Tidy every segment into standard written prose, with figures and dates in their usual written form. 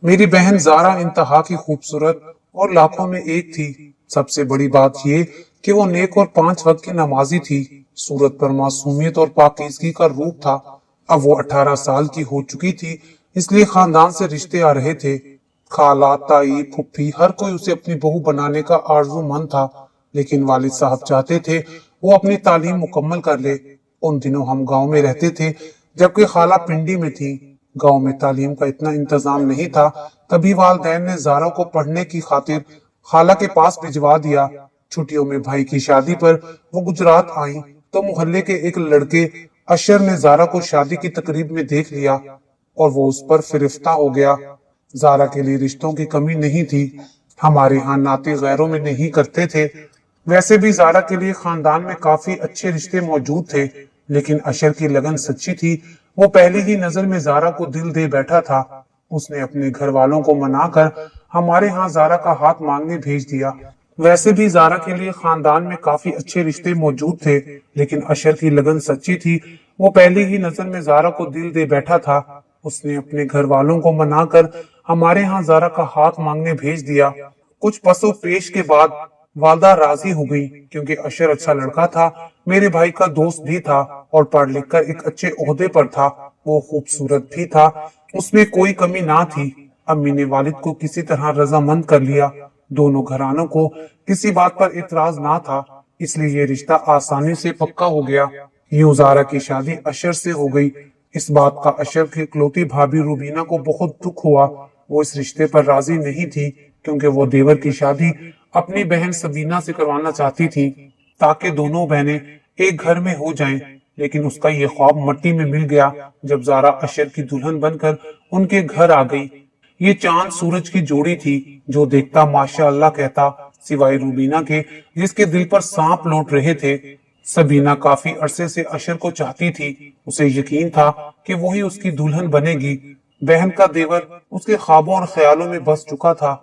मेरी बहन जारा इंतहा की खूबसूरत और लाखों में एक थी। सबसे बड़ी बात ये कि वो नेक और 5 वक्त की नमाजी थी। सूरत पर मासूमियत और पाकीज़गी का रूप था। अब वो 18 साल की हो चुकी थी, इसलिए खानदान से रिश्ते आ रहे थे। खाला, ताई, फुफ्फी हर कोई उसे अपनी बहू बनाने का आरज़ूमंद था, लेकिन वालिद साहब चाहते थे वो अपनी तालीम मुकम्मल कर ले। उन दिनों हम गांव में रहते थे, जबकि खाला पिंडी में थी। गांव में तालीम का इतना इंतजाम नहीं था। तभी वालदैन ने जारा को पढ़ने की खातिर खाला के पास भिजवा दिया। छुट्टियों में भाई की शादी पर वो गुजरात आई तो मोहल्ले के एक लड़के अशर ने जारा को शादी की तकरीब में देख लिया और वो उस पर फिरिफ्ता हो गया। जारा के लिए रिश्तों की कमी नहीं थी। हमारे यहाँ नाते गैरों में नहीं करते थे। वैसे भी जारा के लिए खानदान में काफी अच्छे रिश्ते मौजूद थे, लेकिन अशर की लगन सच्ची थी। वो पहली ही नजर में जारा को दिल दे बैठा था। उसने अपने घर वालों को मनाकर हमारे यहाँ जारा का हाथ मांगने भेज दिया। वैसे भी जारा के लिए खानदान में काफी अच्छे रिश्ते मौजूद थे, लेकिन अशर की लगन सच्ची थी। वो पहली ही नजर में जारा को दिल दे बैठा था। उसने अपने घर वालों को मनाकर हमारे यहाँ जारा का हाथ मांगने भेज दिया। कुछ पसो पेश के बाद वालदा राजी हो गई, क्योंकि अशर अच्छा लड़का था, मेरे भाई का दोस्त भी था और पढ़ लिख कर एक अच्छे ओहदे पर था। वो खूबसूरत भी था, उसमें कोई कमी ना थी। अम्मी ने वालिद को किसी तरह रजामंद कर लिया। दोनों घरानों को किसी बात पर इतराज ना था, इसलिए ये रिश्ता आसानी से पक्का हो गया। यूं जारा की शादी अशर से हो गई। इस बात का अशर की इकलौती भाभी रूबीना को बहुत दुख हुआ। वो इस रिश्ते पर राजी नहीं थी, क्योंकि वो देवर की शादी अपनी बहन सबीना से करवाना चाहती थी, ताकि दोनों बहनें एक घर में हो जाएं। लेकिन उसका ये ख्वाब मट्टी में मिल गया जब जारा अशर की दुल्हन बनकर उनके घर आ गई। ये चांद सूरज की जोड़ी थी, जो देखता माशाअल्लाह कहता, सिवाय रूबीना के, जिसके दिल पर सांप लौट रहे थे। सबीना काफी अरसे से अशर को चाहती थी। उसे यकीन था कि वही उसकी दुल्हन बनेगी। बहन का देवर उसके ख्वाबों और ख्यालों में बस चुका था।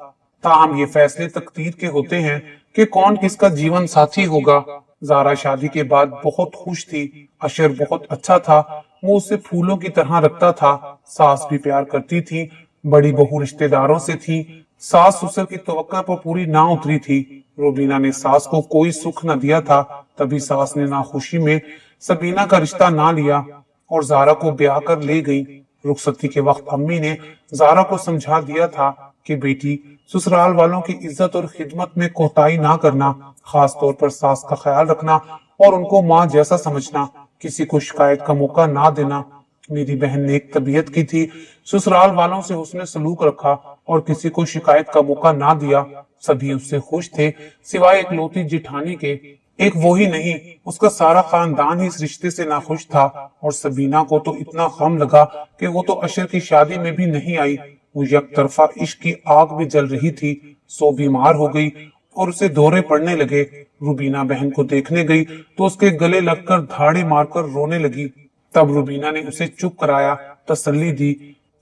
ताहम ये फैसले तकदीर के होते हैं कि कौन किसका जीवन साथी होगा। जारा शादी के बाद बहुत खुश थी। अशर बहुत अच्छा था, वो उसे फूलों की तरह रखता था। सास भी प्यार करती थी। बड़ी बहू रिश्तेदारों से थी। सास ससुर की तवक्का पर पूरी ना उतरी थी। रूबीना ने सास को कोई सुख न दिया था, तभी सास ने नाखुशी में सबीना का रिश्ता ना लिया और जारा को ब्याह कर ले गई। रुखसती के वक्त अम्मी ने जारा को समझा दिया था कि बेटी, ससुराल वालों की इज्जत और खिदमत में कोताही ना करना, खास तौर पर सास का ख्याल रखना और उनको माँ जैसा समझना, किसी को शिकायत का मौका ना देना। मेरी बहन नेक तबीयत की थी, ससुराल वालों से उसने सलूक रखा और किसी को शिकायत का मौका ना दिया। सभी उससे खुश थे, सिवाय इकलौती जिठानी के। एक वो ही नहीं, उसका सारा खानदान ही इस रिश्ते से नाखुश था। और सबीना को तो इतना गम लगा कि वो तो अशर की शादी में भी नहीं आई। वो एक तरफा इश्क की आग में जल रही थी, सो बीमार हो गई और उसे दौरे पड़ने लगे। रूबीना बहन को देखने गई तो उसके गले लगकर धाड़े मारकर रोने लगी। तब रूबीना ने उसे चुप कराया, तसल्ली दी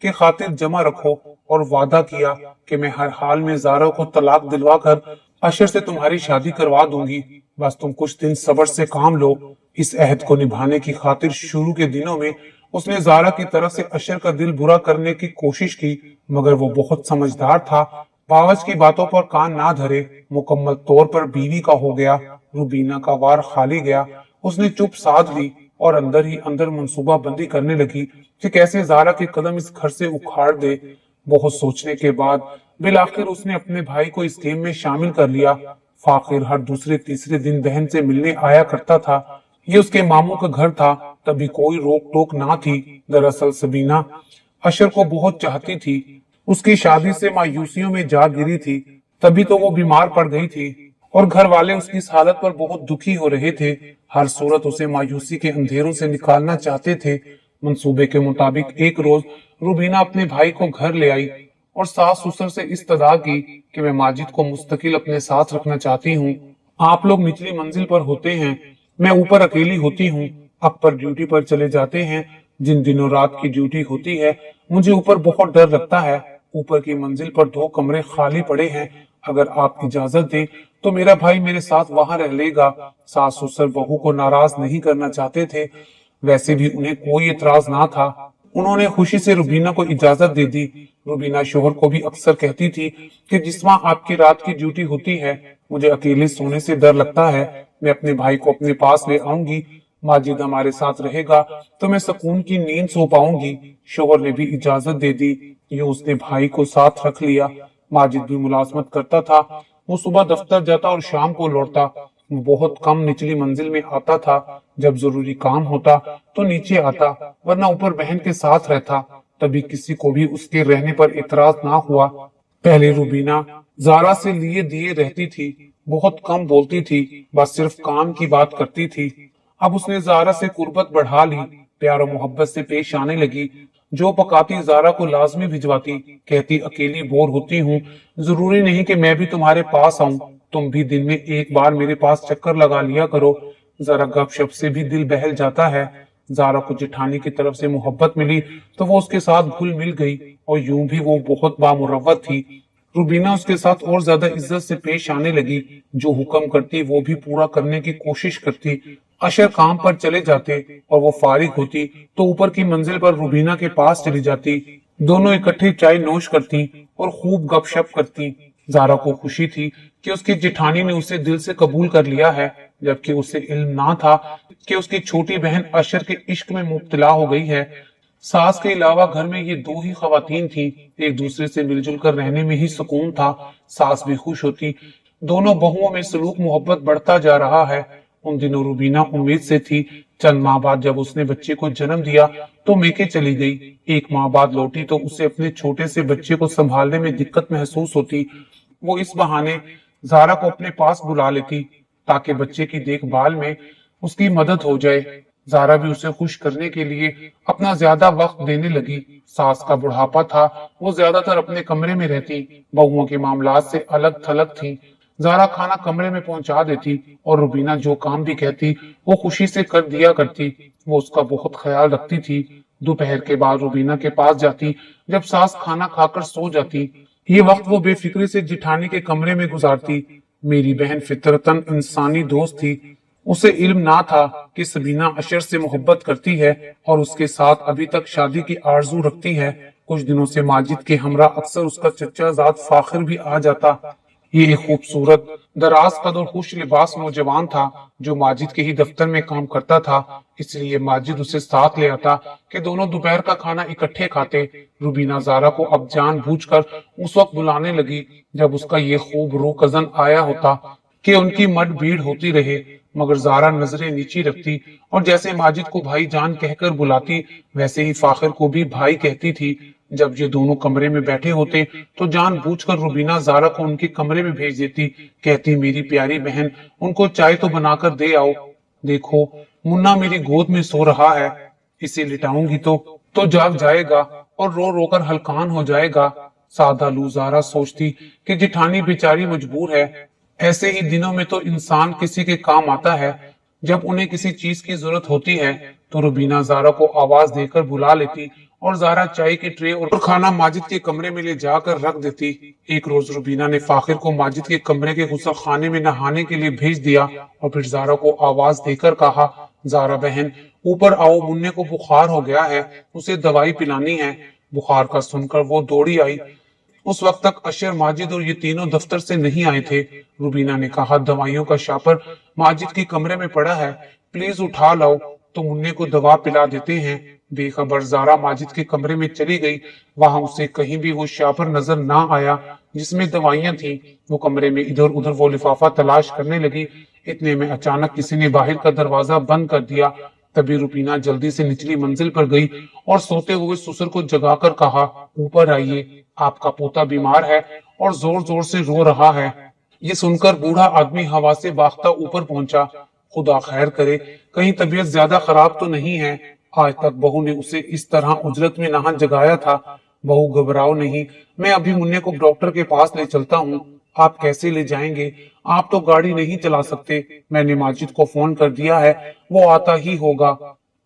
कि खातिर जमा रखो और वादा किया कि मैं हर हाल में जारा को तलाक दिलवा कर अशर से तुम्हारी शादी करवा दूंगी। बस तुम कुछ दिन सब्र से काम लो। इस अहद को निभाने की खातिर शुरू के दिनों में उसने जारा की तरफ से अशर का दिल बुरा करने की कोशिश की, मगर वो बहुत समझदार था। बावज की बातों पर कान ना धरे, मुकम्मल तौर पर बीवी का हो गया। रूबीना का वार खाली गया। उसने चुप साध ली और अंदर ही अंदर मंसूबा बंदी करने लगी कि कैसे जारा के कदम इस घर से उखाड़ दे। बहुत सोचने के बाद बिलाखिर उसने अपने भाई को इस गेम में शामिल कर लिया। फाखिर हर दूसरे तीसरे दिन बहन से मिलने आया करता था। ये उसके मामू का घर था, तभी कोई रोक टोक ना थी। दरअसल सबीना अशर को बहुत चाहती थी। उसकी शादी से मायूसियों में जा गिरी थी, तभी तो वो बीमार पड़ गई थी और घर वाले उसकी इस हालत पर बहुत दुखी हो रहे थे। हर सूरत उसे मायूसी के अंधेरों से निकालना चाहते थे। मंसूबे के मुताबिक एक रोज रूबीना अपने भाई को घर ले आई और सास ससुर से इस्तदा की कि मैं माजिद को मुस्तकिल अपने साथ रखना चाहती हूँ। आप लोग निचली मंजिल पर होते हैं, मैं ऊपर अकेली होती हूँ। अकबर ड्यूटी पर चले जाते हैं। जिन दिनों रात की ड्यूटी होती है, मुझे ऊपर बहुत डर लगता है। ऊपर की मंजिल पर 2 कमरे खाली पड़े हैं। अगर आप इजाजत दें तो मेरा भाई मेरे साथ वहां रह लेगा। सास ससुर बहू को नाराज नहीं करना चाहते थे। वैसे भी उन्हें कोई इतराज ना था। उन्होंने खुशी से रुबीना को इजाजत दे दी। रुबीना शोहर को भी अक्सर कहती थी कि जिस माँ आपकी रात की ड्यूटी होती है, मुझे अकेले सोने से डर लगता है। मैं अपने भाई को अपने पास ले आऊंगी, माजिद हमारे साथ रहेगा तो मैं सुकून की नींद सो पाऊंगी। शोहर ने भी इजाजत दे दी। यूं उसने भाई को साथ रख लिया। माजिद भी मुलाजमत करता था। वो सुबह दफ्तर जाता और शाम को लौटता। वो बहुत कम निचली मंजिल में आता था। जब जरूरी काम होता तो नीचे आता, वरना ऊपर बहन के साथ रहता। तभी किसी को भी उसके रहने पर इतराज ना हुआ। पहले रुबीना जारा से लिए दिए रहती थी, बहुत कम बोलती थी, बस सिर्फ काम की बात करती थी। अब उसने जारा से कुर्बत बढ़ा ली, प्यार और मोहब्बत से पेश आने लगी। जो पकाती जारा को लाजमी भिजवाती, कहती अकेली बोर होती हूँ, जरूरी नहीं कि मैं भी तुम्हारे पास आऊं, तुम भी दिन में एक बार मेरे पास चक्कर लगा लिया करो। जरा गपशप से भी दिल बहल जाता है। जारा को जेठानी की तरफ से मोहब्बत मिली तो वो उसके साथ घुल मिल गई, और यूं भी वो बहुत बामुरव्वत थी। रुबीना उसके साथ और ज्यादा इज्जत से पेश आने लगी। जो हुक्म करती वो भी पूरा करने की कोशिश करती। अशर काम पर चले जाते और वो फारिग होती तो ऊपर की मंजिल पर रुबीना के पास चली जाती। दोनों इकट्ठे चाय नोश करती और खूब गपशप करती। जारा को खुशी थी कि उसकी जेठानी ने उसे दिल से कबूल कर लिया है, जबकि उसे इल्म ना था कि उसकी छोटी बहन अशर के इश्क में मुब्तला हो गई है। सास के अलावा घर में ये दो ही खवातीन थी। एक दूसरे से मिलजुल कर रहने में ही सुकून था। सास भी खुश होती। दोनों बहुओं में सलूक मोहब्बत बढ़ता जा रहा है। उन दिनों रुबीना उम्मीद से थी। चंद माह बाद जब उसने बच्चे को जन्म दिया तो मेके चली गई। एक माह बाद लौटी तो उसे अपने छोटे से बच्चे को संभालने में दिक्कत महसूस होती। वो इस बहाने जारा को अपने पास बुला लेती ताकि बच्चे की देखभाल में उसकी मदद हो जाए। जारा भी उसे खुश करने के लिए अपना ज्यादा वक्त देने लगी। सास का बुढ़ापा था, वो ज्यादातर अपने कमरे में रहती, बहुओं के मामलात से अलग थलग थी। जारा खाना कमरे में पहुंचा देती और रुबीना जो काम भी कहती वो खुशी से कर दिया करती। वो उसका बहुत ख्याल रखती थी। दोपहर के बाद रुबीना के पास जाती जब सास खाना खाकर सो जाती। ये वक्त वो बेफिक्री से जिठानी के कमरे में गुजारती। मेरी बहन फितरतन इंसानी दोस्त थी। उसे इल्म ना था कि सबीना अशर से मोहब्बत करती है और उसके साथ अभी तक शादी की आरजू रखती है। कुछ दिनों से माजिद के हमरा अक्सर उसका चचा जाद फाखिर भी आ जाता। ये एक खूबसूरत दराज कद और खुश लिबास नौजवान था जो माजिद के ही दफ्तर में काम करता था। इसलिए माजिद उसे साथ ले आता कि दोनों दोपहर का खाना इकट्ठे खाते। रुबीना जारा को अब जानबूझकर उस वक्त बुलाने लगी जब उसका ये खूब रू कजन आया होता कि उनकी मड भीड़ होती रहे। मगर जारा नजरें नीची रखती और जैसे माजिद को भाई जान कहकर बुलाती वैसे ही फाखिर को भी भाई कहती थी। जब ये दोनों कमरे में बैठे होते तो जानबूझकर रुबीना जारा को उनके कमरे में भेज देती। कहती मेरी प्यारी बहन, उनको चाय तो बनाकर दे आओ। देखो मुन्ना मेरी गोद में सो रहा है, इसे लिटाऊंगी तो जाग जाएगा और रो रो कर हलकान हो जाएगा। सादा लू जारा सोचती कि जिठानी बेचारी मजबूर है। ऐसे ही दिनों में तो इंसान किसी के काम आता है। जब उन्हें किसी चीज की जरूरत होती है तो रुबीना जारा को आवाज देकर बुला लेती और जारा चाय की ट्रे और खाना माजिद के कमरे में ले जाकर रख देती। एक रोज रुबीना ने फाखिर को माजिद के कमरे के गुस्ल खाने में नहाने के लिए भेज दिया और फिर जारा को आवाज देकर कहा, जारा बहन ऊपर आओ, मुन्ने को बुखार हो गया है, उसे दवाई पिलानी है। बुखार का सुनकर वो दौड़ी आई। उस वक्त तक अशर, माजिद और ये तीनों दफ्तर से नहीं आए थे। रुबीना ने कहा, दवाइयों का शापर माजिद के कमरे में पड़ा है, प्लीज उठा लाओ तो मुन्ने को दवा पिला देते हैं। बेखबर जारा माजिद के कमरे में चली गई। वहां उसे कहीं भी वो शापर नजर ना आया जिसमें दवाइयां थी। वो कमरे में इधर उधर वो लिफाफा तलाश करने लगी। इतने में अचानक किसी ने बाहर का दरवाजा बंद कर दिया। तभी रुबीना जल्दी से निचली मंजिल पर गई और सोते हुए ससुर को जगाकर कहा, ऊपर आइए, आपका पोता बीमार है और जोर जोर से रो रहा है। ये सुनकर बूढ़ा आदमी हवा से बागता ऊपर पहुंचा। खुदा खैर करे, कहीं तबीयत ज्यादा खराब तो नहीं है। आज तक बहू ने उसे इस तरह उजरत में नहा जगाया था। बहू घबराओ नहीं, मैं अभी मुन्ने को डॉक्टर के पास ले चलता हूँ। आप कैसे ले जाएंगे, आप तो गाड़ी नहीं चला सकते। मैंने माजिद को फोन कर दिया है, वो आता ही होगा।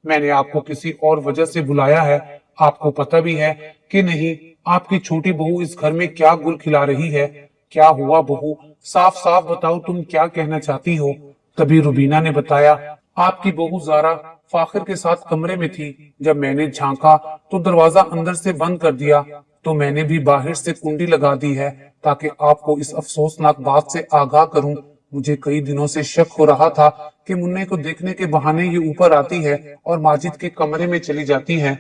मैंने आपको किसी और वजह से बुलाया है। आपको पता भी है कि नहीं आपकी छोटी बहू इस घर में क्या गुल खिला रही है। क्या हुआ बहू, साफ साफ बताओ, तुम क्या कहना चाहती हो। तभी रुबीना ने बताया, आपकी बहू जारा फाखिर के साथ कमरे में थी। जब मैंने झांका तो दरवाजा अंदर से बंद कर दिया। तो मैंने भी बाहर से कुंडी लगा दी है ताकि आपको इस अफसोसनाक बात से आगाह करूं। मुझे कई दिनों से शक हो रहा था कि मुन्ने को देखने के बहाने ये ऊपर आती है और माजिद के कमरे में चली जाती है।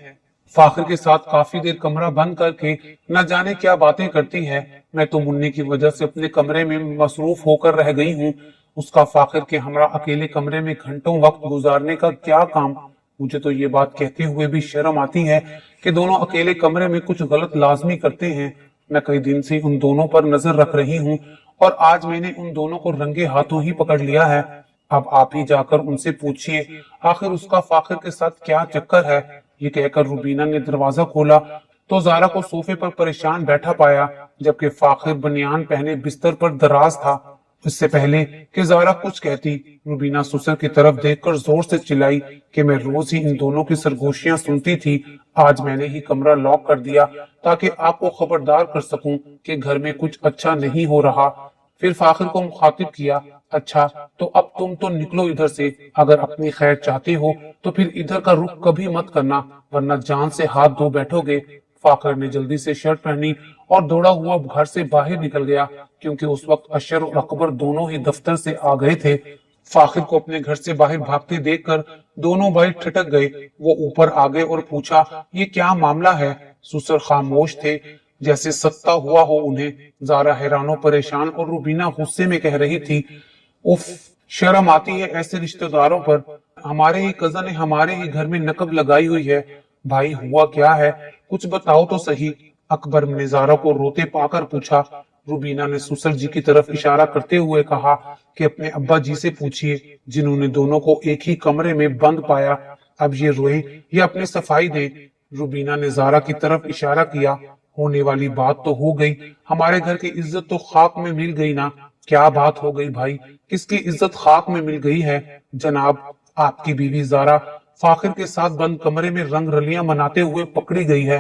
फाखिर के साथ काफी देर कमरा बंद करके न जाने क्या बातें करती है। मैं तो मुन्ने की वजह से अपने कमरे में मसरूफ होकर रह गई हूँ। उसका फाखिर के हमरा अकेले कमरे में घंटों वक्त गुजारने का क्या काम। मुझे तो ये बात कहते हुए भी शर्म आती है कि दोनों अकेले कमरे में कुछ गलत लाजमी करते हैं। मैं कई दिन से उन दोनों पर नजर रख रही हूँ और आज मैंने उन दोनों को रंगे हाथों ही पकड़ लिया है। अब आप ही जाकर उनसे पूछिए आखिर उसका फाखिर के साथ क्या चक्कर है। ये कहकर रुबीना ने दरवाजा खोला तो जारा को सोफे पर परेशान बैठा पाया, जबकि फाखिर बनियान पहने बिस्तर पर दराज था। इससे पहले कि जारा कुछ कहती, रुबीना सुसर की तरफ देखकर जोर से चिल्लाई कि मैं रोज ही इन दोनों की सरगोशियां सुनती थी। आज मैंने ही कमरा लॉक कर दिया ताकि आपको खबरदार कर सकूं कि घर में कुछ अच्छा नहीं हो रहा। फिर फाखिर को मुखातिब किया, अच्छा तो अब तुम तो निकलो इधर से। अगर अपनी खैर चाहते हो तो फिर इधर का रुख कभी मत करना, वरना जान से हाथ धो बैठोगे। फाखिर ने जल्दी से शर्ट पहनी और दौड़ा हुआ घर से बाहर निकल गया, क्योंकि उस वक्त अशर और अकबर दोनों ही दफ्तर से आ गए थे। फाखिर को अपने घर से बाहर भागते देखकर दोनों भाई ठिठक गए। वो ऊपर आ गए और पूछा, ये क्या मामला है। सुसर खामोश थे, जैसे सत्ता हुआ हो उन्हें। जारा हैरानो परेशान और रुबीना गुस्से में कह रही थी, उफ, शर्म आती है ऐसे रिश्तेदारों पर। हमारे ही कजन ने हमारे ही घर में नकब लगाई हुई है। भाई हुआ क्या है, कुछ बताओ तो सही। अकबर ने जारा को रोते पाकर पूछा। रुबीना ने सुसर जी की तरफ इशारा करते हुए कहा कि अपने अब्बा जी से पूछिए, जिन्होंने दोनों को एक ही कमरे में बंद पाया। अब ये रोए या अपनी सफाई दे। रुबीना ने जारा की तरफ इशारा किया। होने वाली बात तो हो गई, हमारे घर की इज्जत तो खाक में मिल गई ना। क्या बात हो गई भाई, किसकी इज्जत खाक में मिल गई है। जनाब, आपकी बीवी जारा फाखिर के साथ बंद कमरे में रंग रलियां मनाते हुए पकड़ी गई है।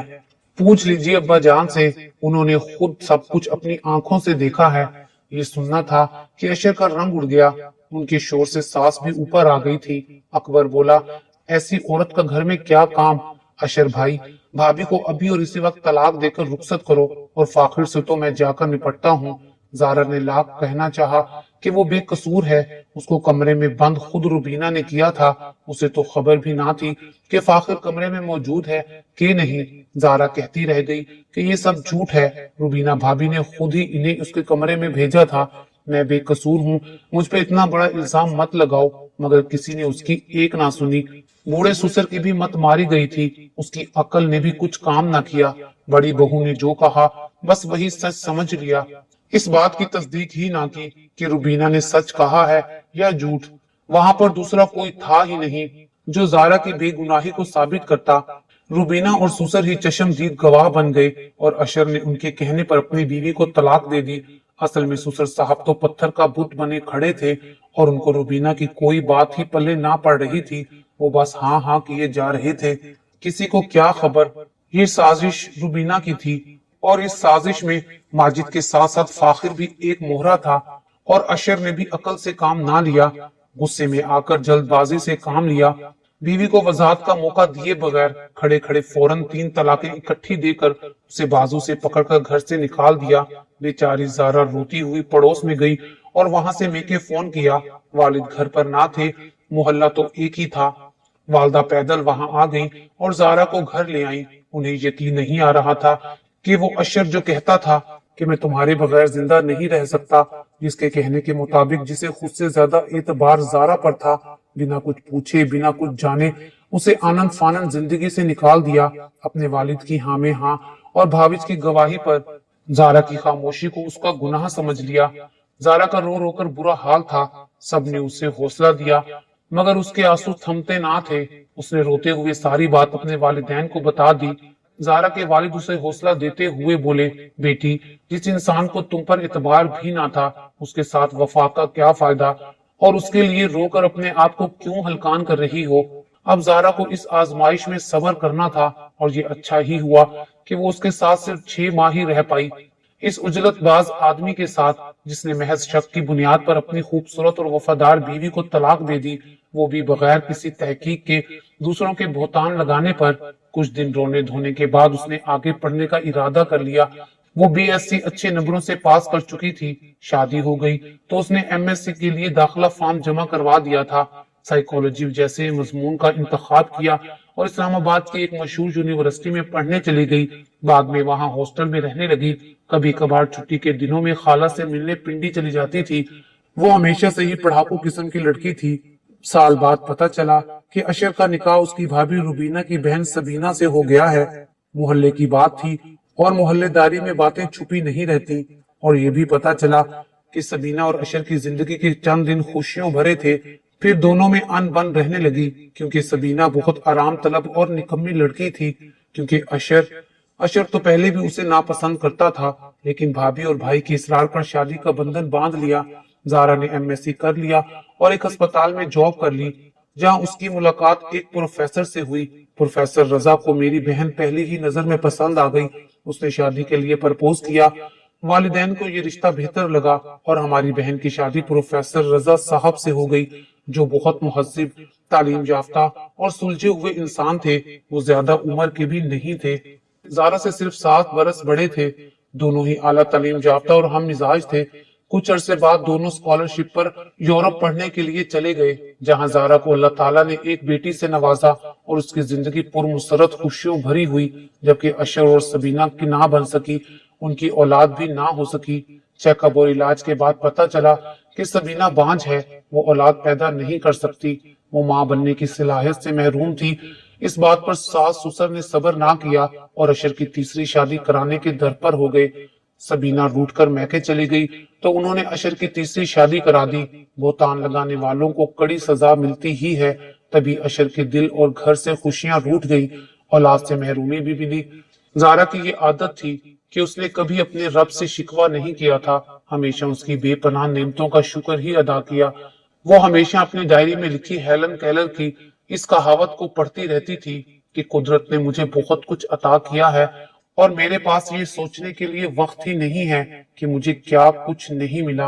पूछ लीजिए अब्बा जान से, उन्होंने खुद सब कुछ अपनी आंखों से देखा है। ये सुनना था कि अशर का रंग उड़ गया। उनके शोर से सास भी ऊपर आ गई थी। अकबर बोला, ऐसी औरत का घर में क्या काम। अशर भाई, भाभी को अभी और इसी वक्त तलाक देकर रुखसत करो और फाखिर से तो मैं जाकर निपटता हूँ। जारा ने लाख कहना चाहा कि वो बेकसूर है, उसको कमरे में बंद खुद रुबीना ने किया था। उसे तो खबर भी ना थी कि फाखिर कमरे में मौजूद है कि नहीं। जारा कहती रह गई कि ये सब झूठ है, रुबीना भाभी ने खुद ही इन्हें उसके कमरे में भेजा था। मैं बेकसूर हूँ, मुझ पे इतना बड़ा इल्जाम मत लगाओ। मगर किसी ने उसकी एक ना सुनी। बूढ़े सुसर की भी मत मारी गई थी, उसकी अकल ने भी कुछ काम ना किया। बड़ी बहू ने जो कहा बस वही सच समझ लिया। इस बात की तस्दीक ही ना की कि रुबीना ने सच कहा है या झूठ। वहां पर दूसरा कोई था ही नहीं जो जारा की बेगुनाही को साबित करता। रुबीना और सुसर ही चश्मदीद गवाह बन गए और अशर ने उनके कहने पर अपनी बीवी को तलाक दे दी। असल में सुसर साहब तो पत्थर का बुत बने खड़े थे और उनको रुबीना की कोई बात ही पल्ले ना पड़ रही थी। वो बस हाँ हाँ किए जा रहे थे। किसी को क्या खबर, ये साजिश रुबीना की थी और इस साजिश में माजिद के साथ साथ फाखिर भी एक मोहरा था। और अशर ने भी अकल से काम ना लिया, गुस्से में आकर जल्दबाजी से काम लिया। बीवी को वजाहत का मौका दिए बगैर खड़े खड़े फौरन 3 तलाकें इकट्ठी देकर उसे बाजू से पकड़कर घर से निकाल दिया। बेचारी जारा रोती हुई पड़ोस में गई और वहां से मैके फोन किया। वालिद घर पर ना थे, मोहल्ला तो एक ही था। वालदा पैदल वहां आ गई और जारा को घर ले आई। उन्हें यकीन नहीं आ रहा था कि वो अशर जो कहता था कि मैं तुम्हारे बगैर जिंदा नहीं रह सकता, जिसके कहने के मुताबिक जिसे खुद से ज्यादा एतबार जारा पर था, बिना कुछ पूछे बिना कुछ जाने उसे आनंद फानंद जिंदगी से निकाल दिया। अपने वालिद की हाँ में हाँ और भाविज की गवाही पर जारा की खामोशी को उसका गुनाह समझ लिया। जारा का रो रो कर बुरा हाल था। सबने उसे हौसला दिया मगर उसके आंसू थमते ना थे। उसने रोते हुए सारी बात अपने वालिदैन को बता दी। जारा के वालिद उसे हौसला देते हुए बोले, बेटी, जिस इंसान को तुम पर एतबार भी ना था उसके साथ वफा का क्या फायदा, और उसके लिए रोकर अपने आप को क्यों हलकान कर रही हो। अब जारा को इस आजमाइश में सब्र करना था और ये अच्छा ही हुआ कि वो उसके साथ सिर्फ 6 माह ही रह पाई। اس اجلت باز آدمی کے ساتھ جس نے محض شک کی بنیاد پر اپنی خوبصورت اور وفادار بیوی کو طلاق دے دی، وہ بھی بغیر کسی تحقیق کے دوسروں کے بہتان لگانے پر، کچھ دن رونے دھونے کے بعد اس نے آگے پڑھنے کا ارادہ کر لیا۔ وہ بی ایس سی اچھے نمبروں سے پاس کر چکی تھی، شادی ہو گئی تو اس نے ایم ایس سی کے لیے داخلہ فارم جمع کروا دیا تھا، سائیکولوجی جیسے مضمون کا انتخاب کیا اور اسلام آباد کی ایک مشہور یونیورسٹی میں پڑھنے چلی گئی۔ بعد میں وہاں ہاسٹل میں رہنے لگی، کبھی کبھار چھٹی کے دنوں میں خالہ سے ملنے پنڈی چلی جاتی تھی۔ وہ ہمیشہ سے ہی پڑھاکو قسم کی لڑکی تھی۔ سال بعد پتہ چلا کہ اشر کا نکاح اس کی بھابھی روبینہ کی بہن سبینہ سے ہو گیا ہے۔ محلے کی بات تھی اور محلے داری میں باتیں چھپی نہیں رہتی، اور یہ بھی پتہ چلا کہ سبینہ اور اشر کی زندگی کے چند دن خوشیوں بھرے تھے، پھر دونوں میں ان بن رہنے لگی، کیونکہ سبینہ بہت آرام طلب اور نکمی لڑکی تھی، کیونکہ اشر تو پہلے بھی اسے ناپسند کرتا تھا، لیکن بھابھی اور بھائی کے اصرار پر شادی کا بندھن باندھ لیا۔ زارا نے ایم ایس سی کر لیا اور ایک ہسپتال میں جاب کر لی، جہاں اس کی ملاقات ایک پروفیسر سے ہوئی۔ پروفیسر رضا کو میری بہن پہلی ہی نظر میں پسند آ گئی۔ اس نے شادی کے لیے پرپوز کیا، والدین کو یہ رشتہ بہتر لگا اور ہماری بہن کی شادی پروفیسر رضا صاحب سے ہو گئی، جو بہت مہذب، تعلیم یافتہ اور سلجھے ہوئے انسان تھے۔ وہ زیادہ عمر کے بھی نہیں تھے، زارا سے صرف 7 برس بڑے تھے۔ دونوں ہی اعلیٰ تعلیم یافتہ اور ہم مزاج تھے۔ کچھ عرصے بعد دونوں اسکالرشپ پر یورپ پڑھنے کے لیے چلے گئے، جہاں زارا کو اللہ تعالیٰ نے ایک بیٹی سے نوازا اور اس کی زندگی پرمسرت خوشیوں بھری ہوئی، جبکہ اشر اور سبینہ کی نہ بن سکی، ان کی اولاد بھی نہ ہو سکی۔ چیک اپ اور علاج کے بعد پتہ چلا کہ سبینہ بانجھ ہے، وہ اولاد پیدا نہیں کر سکتی، وہ ماں بننے کی صلاحیت سے محروم تھی۔ اس بات پر ساس سسر نے صبر نہ کیا اور اشر کی تیسری شادی کرانے کے در پر ہو گئے۔ سبینہ روٹ کر میکے چلی گئی تو انہوں نے اشر کی تیسری شادی کرا دی۔ بہتان لگانے والوں کو کڑی سزا ملتی ہی ہے، تبھی اشر کے دل اور گھر سے خوشیاں روٹ گئی، اولاد سے محرومی بھی ملی۔ زارا کی یہ عادت تھی کہ اس نے کبھی اپنے رب سے شکوہ نہیں کیا تھا، ہمیشہ اس کی بے پناہ نعمتوں کا شکر ہی ادا کیا۔ وہ ہمیشہ اپنی ڈائری میں لکھی ہیلن کیلر کی اس کہاوت کو پڑھتی رہتی تھی کہ قدرت نے مجھے بہت کچھ عطا کیا ہے اور میرے پاس یہ سوچنے کے لیے وقت ہی نہیں ہے کہ مجھے کیا کچھ نہیں ملا۔